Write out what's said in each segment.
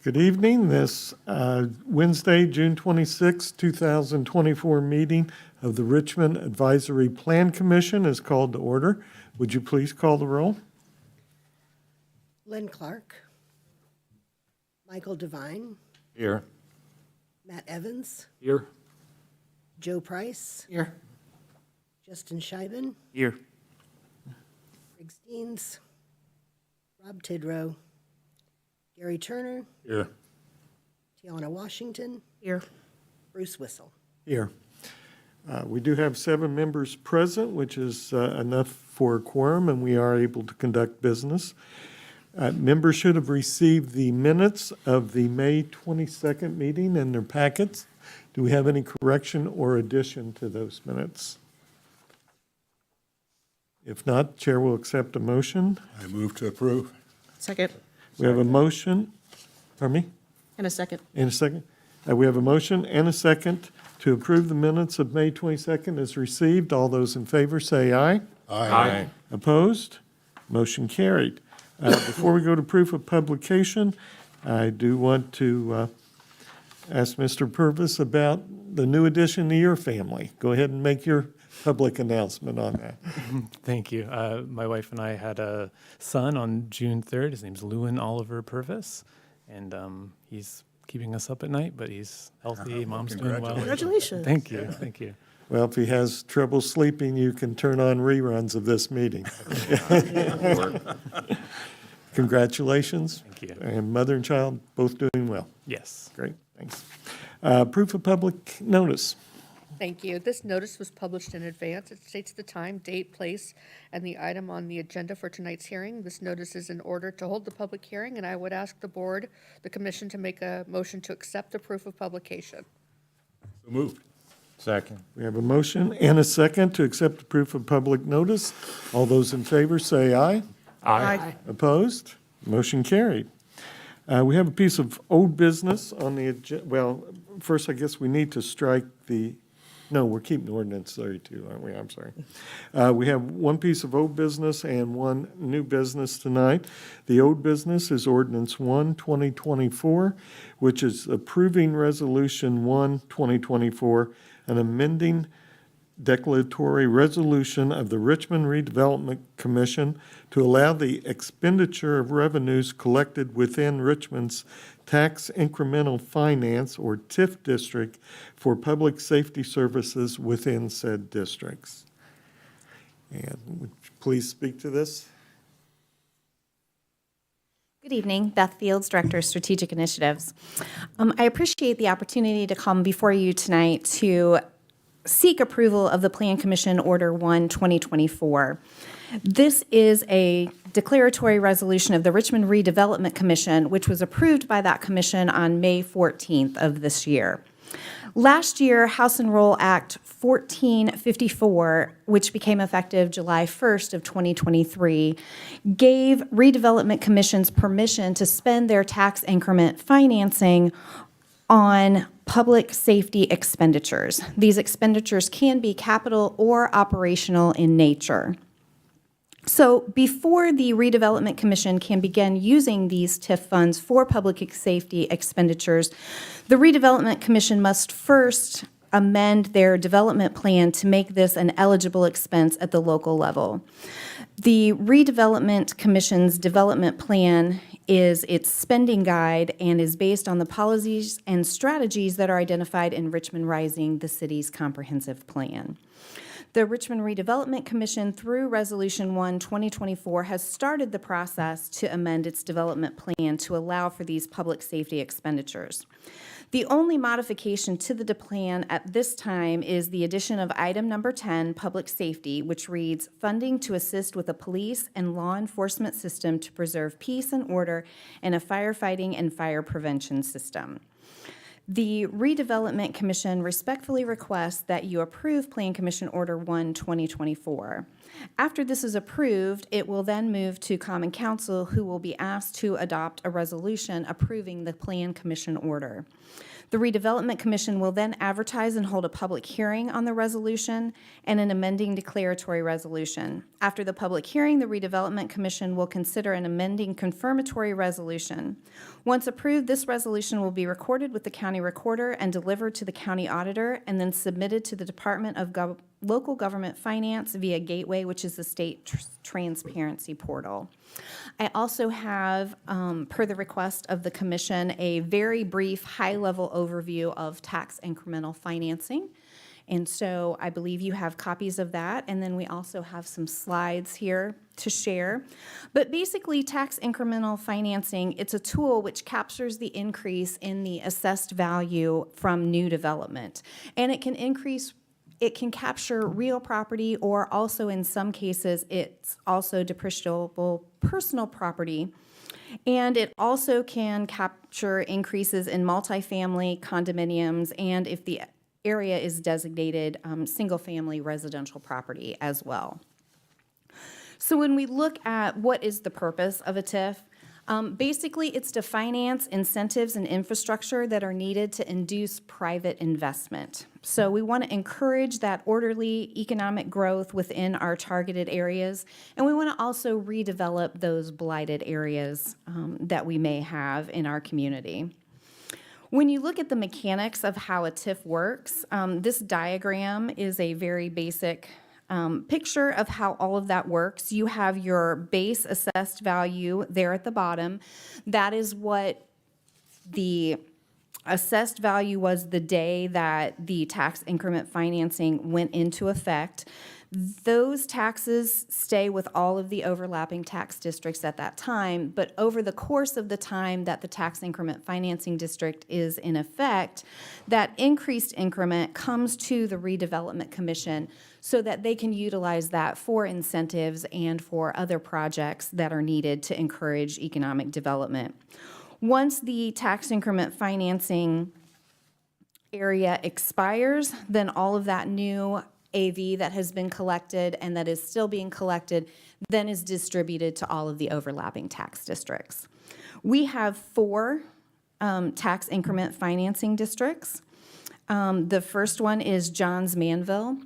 Good evening. This Wednesday, June 26, 2024 meeting of the Richmond Advisory Plan Commission is called to order. Would you please call the roll? Lynn Clark. Michael Devine. Here. Matt Evans. Here. Joe Price. Here. Justin Scheiben. Here. Greg Steens. Rob Tidrow. Gary Turner. Here. Tiana Washington. Here. Bruce Whistle. Here. We do have 7 members present, which is enough for a quorum, and we are able to conduct business. Members should have received the minutes of the May 22nd meeting in their packets. Do we have any correction or addition to those minutes? If not, Chair will accept a motion. I move to approve. Second. We have a motion, pardon me, And a second. in a second. We have a motion and a second to approve the minutes of May 22nd as received. All those in favor say aye. Aye. Opposed? Motion carried. Before we go to proof of publication, I do want to ask Mr. Purvis about the new addition to your family. Go ahead and make your public announcement on that. Thank you. My wife and I had a son on June 3rd. His name's Lewin Oliver Purvis, and he's keeping us up at night, but he's healthy. Mom's doing well. Congratulations. Thank you. Thank you. Well, if he has trouble sleeping, you can turn on reruns of this meeting. Congratulations. Thank you. And mother and child both doing well. Yes. Great, thanks. Proof of public notice. Thank you. This notice was published in advance. It states the time, date, place, and the item on the agenda for tonight's hearing. This notice is in order to hold the public hearing, and I would ask the board, the commission, to make a motion to accept the proof of publication. So moved. Second. We have a motion and a second to accept the proof of public notice. All those in favor say aye. Aye. Opposed? Motion carried. We have a piece of old business on the agenda. Well, first, I guess we need to strike the, no, we're keeping ordinance 32, aren't we? I'm sorry. We have one piece of old business and one new business tonight. The old business is Ordinance 1, 2024, which is approving Resolution 1, 2024, and amending declaratory resolution of the Richmond Redevelopment Commission to allow the expenditure of revenues collected within Richmond's tax incremental finance, or TIF district, for public safety services within said districts. And would you please speak to this? Good evening, Beth Fields, Director of Strategic Initiatives. I appreciate the opportunity to come before you tonight to seek approval of the Plan Commission Order 1, 2024. This is a declaratory resolution of the Richmond Redevelopment Commission, which was approved by that commission on May 14th of this year. Last year, House Enroll Act 1454, which became effective July 1st of 2023, gave redevelopment commissions permission to spend their tax increment financing on public safety expenditures. These expenditures can be capital or operational in nature. So before the Redevelopment Commission can begin using these TIF funds for public safety expenditures, the Redevelopment Commission must first amend their development plan to make this an eligible expense at the local level. The Redevelopment Commission's development plan is its spending guide and is based on the policies and strategies that are identified in Richmond Rising, the city's comprehensive plan. The Richmond Redevelopment Commission, through Resolution 1, 2024, has started the process to amend its development plan to allow for these public safety expenditures. The only modification to the plan at this time is the addition of item number 10, public safety, which reads, funding to assist with a police and law enforcement system to preserve peace and order and a firefighting and fire prevention system. The Redevelopment Commission respectfully requests that you approve Plan Commission Order 1, 2024. After this is approved, it will then move to Common Council, who will be asked to adopt a resolution approving the Plan Commission order. The Redevelopment Commission will then advertise and hold a public hearing on the resolution and an amending declaratory resolution. After the public hearing, the Redevelopment Commission will consider an amending confirmatory resolution. Once approved, this resolution will be recorded with the county recorder and delivered to the county auditor and then submitted to the Department of Local Government Finance via Gateway, which is the state transparency portal. I also have, per the request of the commission, a very brief, high-level overview of tax incremental financing. And so I believe you have copies of that, and then we also have some slides here to share. But basically, tax incremental financing, it's a tool which captures the increase in the assessed value from new development. And it can capture real property, or also in some cases, it's also depreciable personal property. And it also can capture increases in multifamily condominiums, and if the area is designated single-family residential property as well. So when we look at what is the purpose of a TIF, basically it's to finance incentives and infrastructure that are needed to induce private investment. So we want to encourage that orderly economic growth within our targeted areas, and we want to also redevelop those blighted areas that we may have in our community. When you look at the mechanics of how a TIF works, this diagram is a very basic picture of how all of that works. You have your base assessed value there at the bottom. That is what the assessed value was the day that the tax increment financing went into effect. Those taxes stay with all of the overlapping tax districts at that time, but over the course of the time that the tax increment financing district is in effect, that increased increment comes to the Redevelopment Commission so that they can utilize that for incentives and for other projects that are needed to encourage economic development. Once the tax increment financing area expires, then all of that new AV that has been collected and that is still being collected then is distributed to all of the overlapping tax districts. We have 4 tax increment financing districts. The first one is Johns Manville,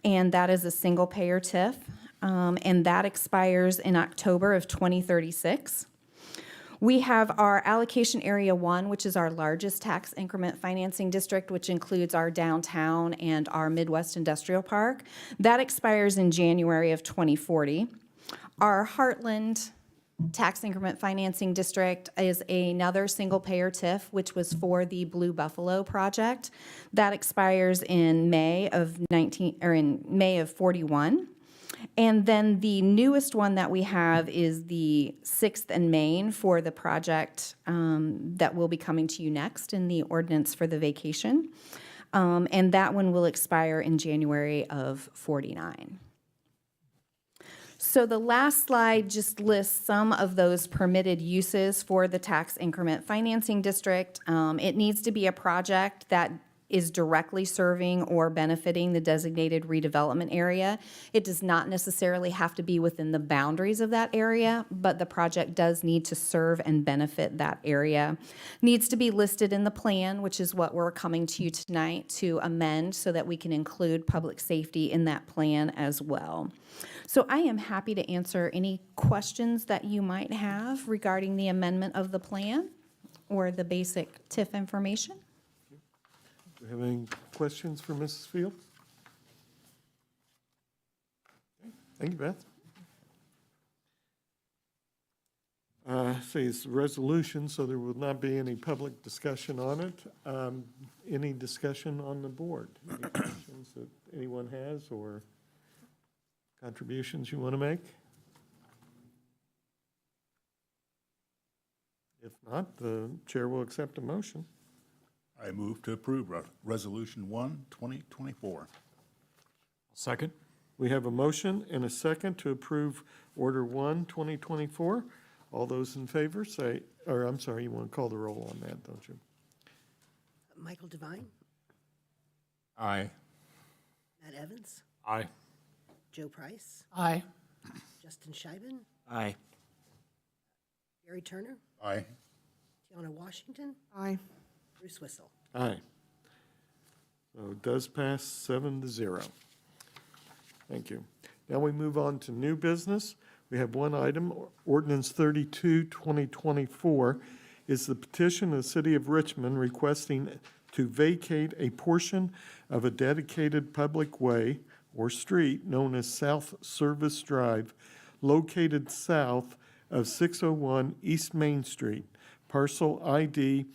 and that is a single payer TIF, and that expires in October of 2036. We have our allocation area 1, which is our largest tax increment financing district, which includes our downtown and our Midwest Industrial Park. That expires in January of 2040. Our Heartland tax increment financing district is another single payer TIF, which was for the Blue Buffalo project. That expires in May of 41. And then the newest one that we have is the 6th and Main for the project that will be coming to you next in the ordinance for the vacation. And that one will expire in January of 49. So the last slide just lists some of those permitted uses for the tax increment financing district. It needs to be a project that is directly serving or benefiting the designated redevelopment area. It does not necessarily have to be within the boundaries of that area, but the project does need to serve and benefit that area. Needs to be listed in the plan, which is what we're coming to you tonight to amend so that we can include public safety in that plan as well. So I am happy to answer any questions that you might have regarding the amendment of the plan or the basic TIF information. Do you have any questions for Mrs. Fields? Okay, thank you, Beth. See, it's a resolution, so there will not be any public discussion on it. Any discussion on the board? Any questions that anyone has or contributions you want to make? If not, the chair will accept a motion. I move to approve Resolution 1, 2024. Second? We have a motion and a second to approve Order 1, 2024. All those in favor say, or I'm sorry, you want to call the roll on that, don't you? Michael Devine, Aye. Matt Evans, Aye. Joe Price, Aye. Justin Scheiben, Aye. Gary Turner, Aye. Tiana Washington, Aye. Bruce Whissel. Aye. So it does pass 7-0. Thank you. Now we move on to new business. We have one item, ordinance 32, 2024, is the petition of the City of Richmond requesting to vacate a portion of a dedicated public way or street known as South Service Drive, located south of 601 East Main Street, parcel ID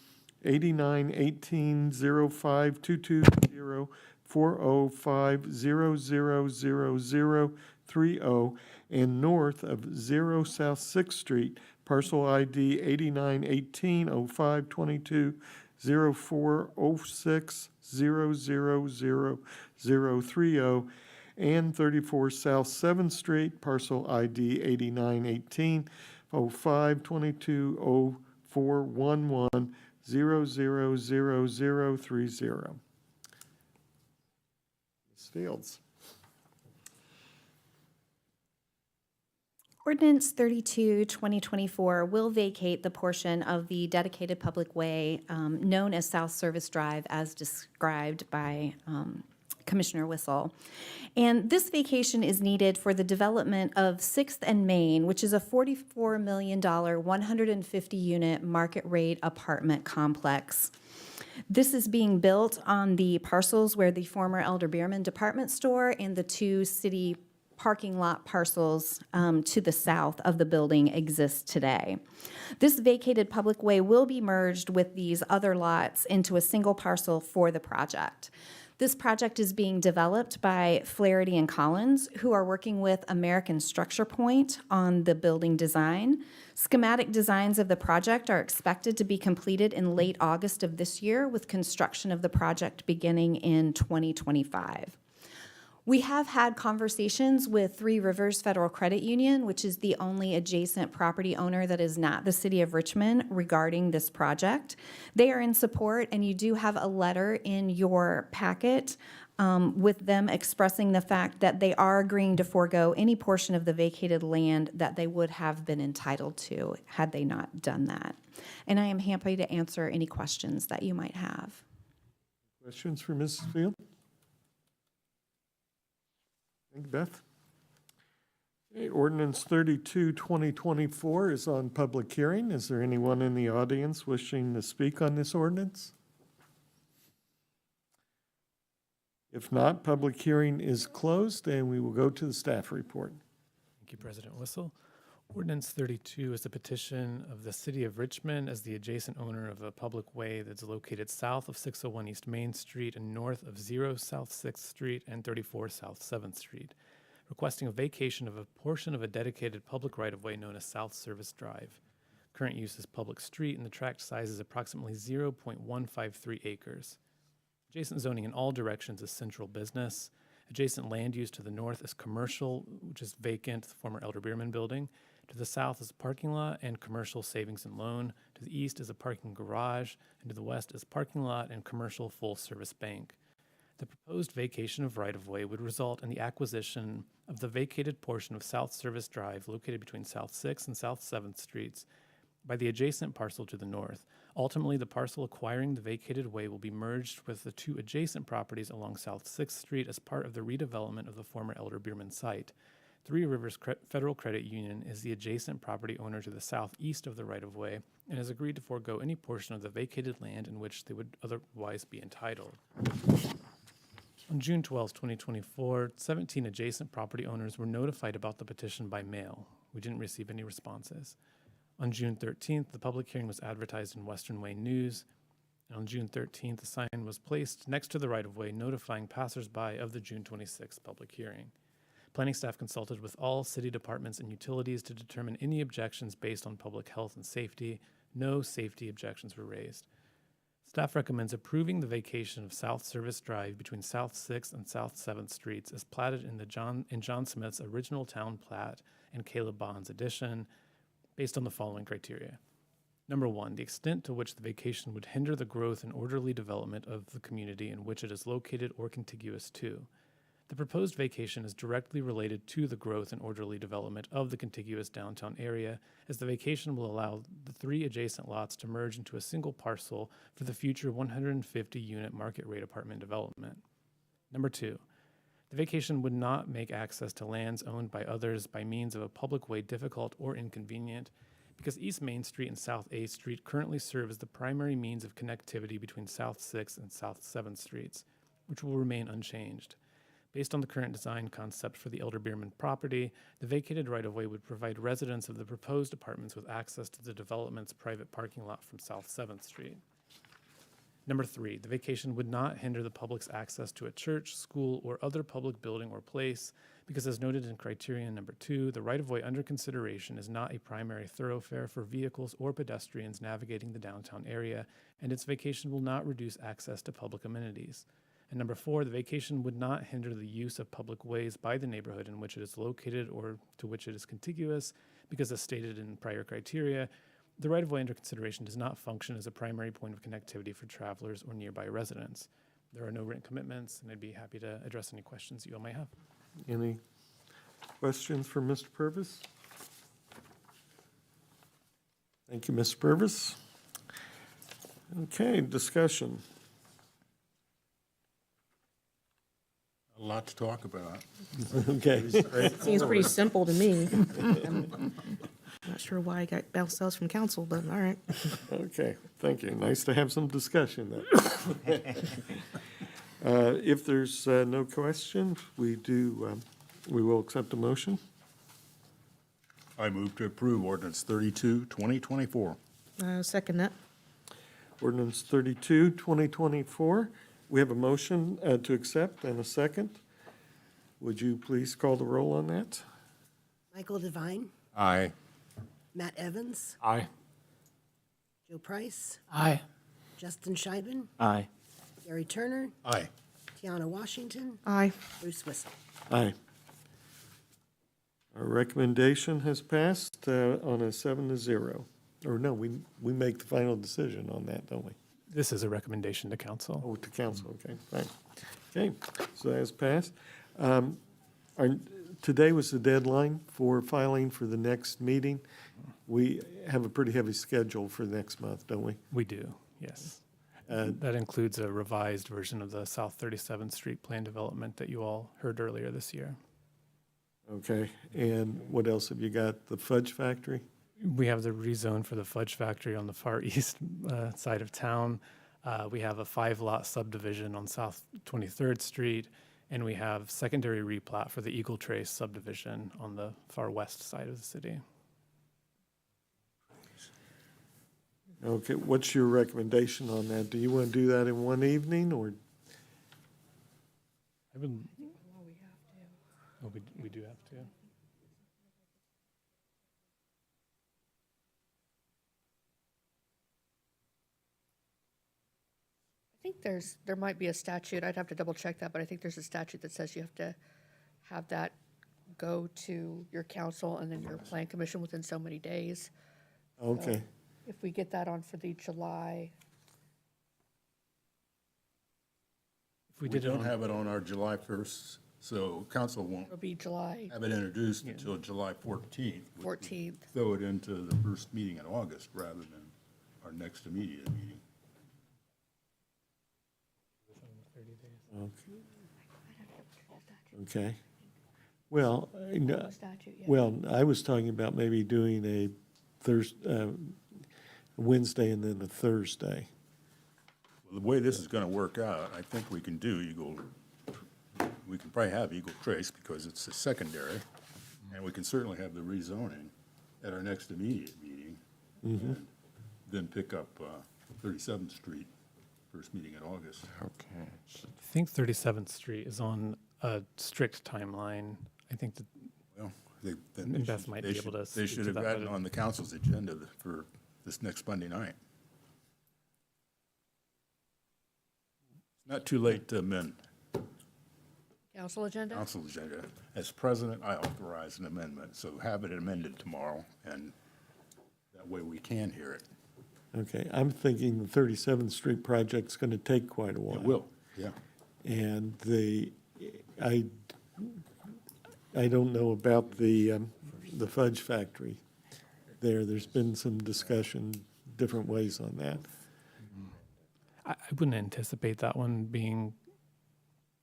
891805220405000030, and north of 0 South 6th Street, parcel ID 891805220406000030, and 34 South 7th Street, parcel ID 891805220411000030. Ms. Fields. Ordinance 32, 2024 will vacate the portion of the dedicated public way known as South Service Drive as described by Commissioner Whistle. And this vacation is needed for the development of 6th and Main, which is a $44 million, 150-unit market rate apartment complex. This is being built on the parcels where the former Elder Beerman department store and the two city parking lot parcels to the south of the building exist today. This vacated public way will be merged with these other lots into a single parcel for the project. This project is being developed by Flaherty and Collins, who are working with American Structure Point on the building design. Schematic designs of the project are expected to be completed in late August of this year, with construction of the project beginning in 2025. We have had conversations with Three Rivers Federal Credit Union, which is the only adjacent property owner that is not the City of Richmond, regarding this project. They are in support, and you do have a letter in your packet with them expressing the fact that they are agreeing to forego any portion of the vacated land that they would have been entitled to had they not done that. And I am happy to answer any questions that you might have. Questions for Mrs. Field? Thank you, Beth. Okay, ordinance 32, 2024 is on public hearing. Is there anyone in the audience wishing to speak on this ordinance? If not, public hearing is closed, and we will go to the staff report. Thank you, President Whistle. Ordinance 32 is a petition of the City of Richmond as the adjacent owner of a public way that's located south of 601 East Main Street and north of 0 South 6th Street and 34 South 7th Street, requesting a vacation of a portion of a dedicated public right-of-way known as South Service Drive. Current use is public street, and the tract size is approximately 0.153 acres. Adjacent zoning in all directions is central business. Adjacent land use to the north is commercial, which is vacant, the former Elder Beerman building. To the south is a parking lot and commercial savings and loan. To the east is a parking garage, and to the west is parking lot and commercial full-service bank. The proposed vacation of right-of-way would result in the acquisition of the vacated portion of South Service Drive located between South 6th and South 7th Streets by the adjacent parcel to the north. Ultimately, the parcel acquiring the vacated way will be merged with the two adjacent properties along South 6th Street as part of the redevelopment of the former Elder Beerman site. Three Rivers Federal Credit Union is the adjacent property owner to the southeast of the right-of-way and has agreed to forego any portion of the vacated land in which they would otherwise be entitled. On June 12, 2024, 17 adjacent property owners were notified about the petition by mail. We didn't receive any responses. On June 13th, the public hearing was advertised in Western Wayne News, and on June 13th, a sign was placed next to the right-of-way notifying passersby of the June 26th public hearing. Planning staff consulted with all city departments and utilities to determine any objections based on public health and safety. No safety objections were raised. Staff recommends approving the vacation of South Service Drive between South 6th and South 7th Streets as platted in John Smith's original town plat and Caleb Bond's addition, based on the following criteria. Number one, the extent to which the vacation would hinder the growth and orderly development of the community in which it is located or contiguous to. The The proposed vacation is directly related to the growth and orderly development of the contiguous downtown area, as the vacation will allow the 3 adjacent lots to merge into a single parcel for the future 150-unit market rate apartment development. Number 2, the vacation would not make access to lands owned by others by means of a public way difficult or inconvenient, because East Main Street and South 8th Street currently serve as the primary means of connectivity between South 6th and South 7th Streets, which will remain unchanged. Based on the current design concept for the Elder Bierman property, the vacated right-of-way would provide residents of the proposed apartments with access to the development's private parking lot from South 7th Street. Number 3, the vacation would not hinder the public's access to a church, school, or other public building or place, because as noted in criterion number 2, the right-of-way under consideration is not a primary thoroughfare for vehicles or pedestrians navigating the downtown area, and its vacation will not reduce access to public amenities. And number 4, the vacation would not hinder the use of public ways by the neighborhood in which it is located or to which it is contiguous, because as stated in prior criteria, the right-of-way under consideration does not function as a primary point of connectivity for travelers or nearby residents. There are no written commitments, and I'd be happy to address any questions you all may have. Any questions for Mr. Purvis? Thank you, Mr. Purvis. Okay, discussion. A lot to talk about. Okay. Seems pretty simple to me. I'm not sure why I got bounced out from council, but all right. Okay, thank you. Nice to have some discussion then. If there's no question, we will accept a motion. I move to approve ordinance 32, 2024. Second that. Ordinance 32, 2024. We have a motion to accept and a second. Would you please call the roll on that? Michael Devine, Aye. Matt Evans, Aye. Joe Price, Aye. Justin Scheibin, Aye. Gary Turner, Aye. Tiana Washington, Aye. Bruce Whissel. Aye. Our recommendation has passed on a 7-0. Or no, we make the final decision on that, don't we? This is a recommendation to council. Oh, to council, okay, fine. Okay, so that has passed. Today was the deadline for filing for the next meeting. We have a pretty heavy schedule for next month, don't we? We do, yes. That includes a revised version of the South 37th Street plan development that you all heard earlier this year. Okay, and what else have you got? The Fudge Factory? We have the rezone for the Fudge Factory on the far east side of town. We have a 5-lot subdivision on South 23rd Street, and we have secondary replat for the Eagle Trace subdivision on the far west side of the city. Okay, what's your recommendation on that? Do you want to do that in one evening, or? I would. Oh, we do have to. I think there might be a statute, I'd have to double check that, but I think there's a statute that says you have to have that go to your council and then your plan commission within so many days. Okay, If we get that on for the July, If we We did it don't on, have it on our July 1st, so council won't it'll be July have it introduced until July 14th. which would 14th. Throw it into the first meeting in August rather than our next immediate meeting. okay. Well, Statute, yeah. well, I was talking about maybe doing a Wednesday and then a Thursday. Well, the way this is gonna work out, I think we can do we can probably have Eagle Trace because it's a secondary, and we can certainly have the rezoning at our next immediate meeting. And then pick up 37th Street, first meeting in August. Okay. I think 37th Street is on a strict timeline. I think that Well, then And Beth might be able to They speak should to have that gotten better. on the council's agenda for this next Monday night. It's not too late to amend Council agenda? council agenda. As president, I authorize an amendment, so have it amended tomorrow, and that way we can hear it. Okay, I'm thinking the 37th Street project's going to take quite a while. It will, yeah. And I I don't know about the fudge factory there. There's been some discussion, different ways on that. I wouldn't anticipate that one being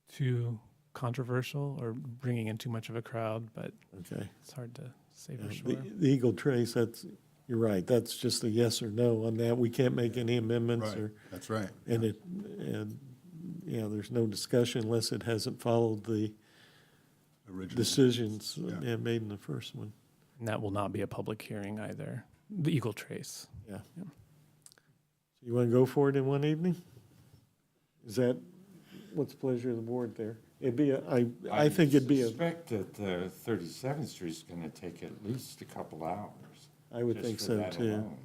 too controversial or bringing in too much of a crowd, but Okay. it's hard to say for The sure. the Eagle Trace, you're right, that's just a yes or no on that. We can't make any amendments Right, or, that's right. there's no discussion unless it hasn't followed the Original. decisions Yeah. made in the first one. And that will not be a public hearing either. The Eagle Trace. Yeah. Yeah. So you want to go for it in one evening? Is that, what's the pleasure of the board there? It'd be, I think it'd be, suspect that 37th Street's going to take at least a couple hours. I would just think for so that too. alone.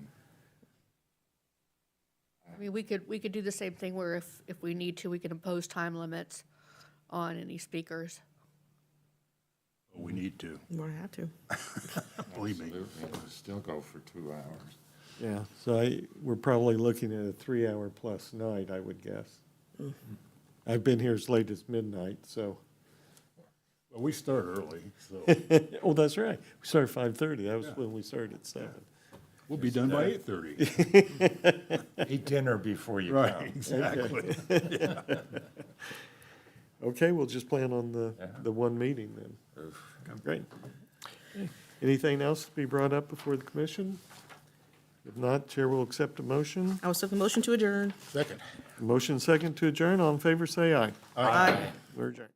I mean, we could do the same thing where if we need to, we can impose time limits on any speakers. We need to, You won't have to. believe me. Absolutely, it'll still go for 2 hours. Yeah, so we're probably looking at a 3-hour plus night, I would guess. I've been here as late as midnight, so. Well, we start early, so Oh, that's right. We started 5:30. That was Yeah. when we started at 7. we'll be done by 8:30. Eat dinner before you Right, come. exactly. Okay, we'll just plan on the one meeting then. Great. Anything else to be brought up before the commission? If not, Chair will accept a motion. I will second the motion to adjourn. Second. Motion second to adjourn. All in favor, say aye. Aye. We're adjourned.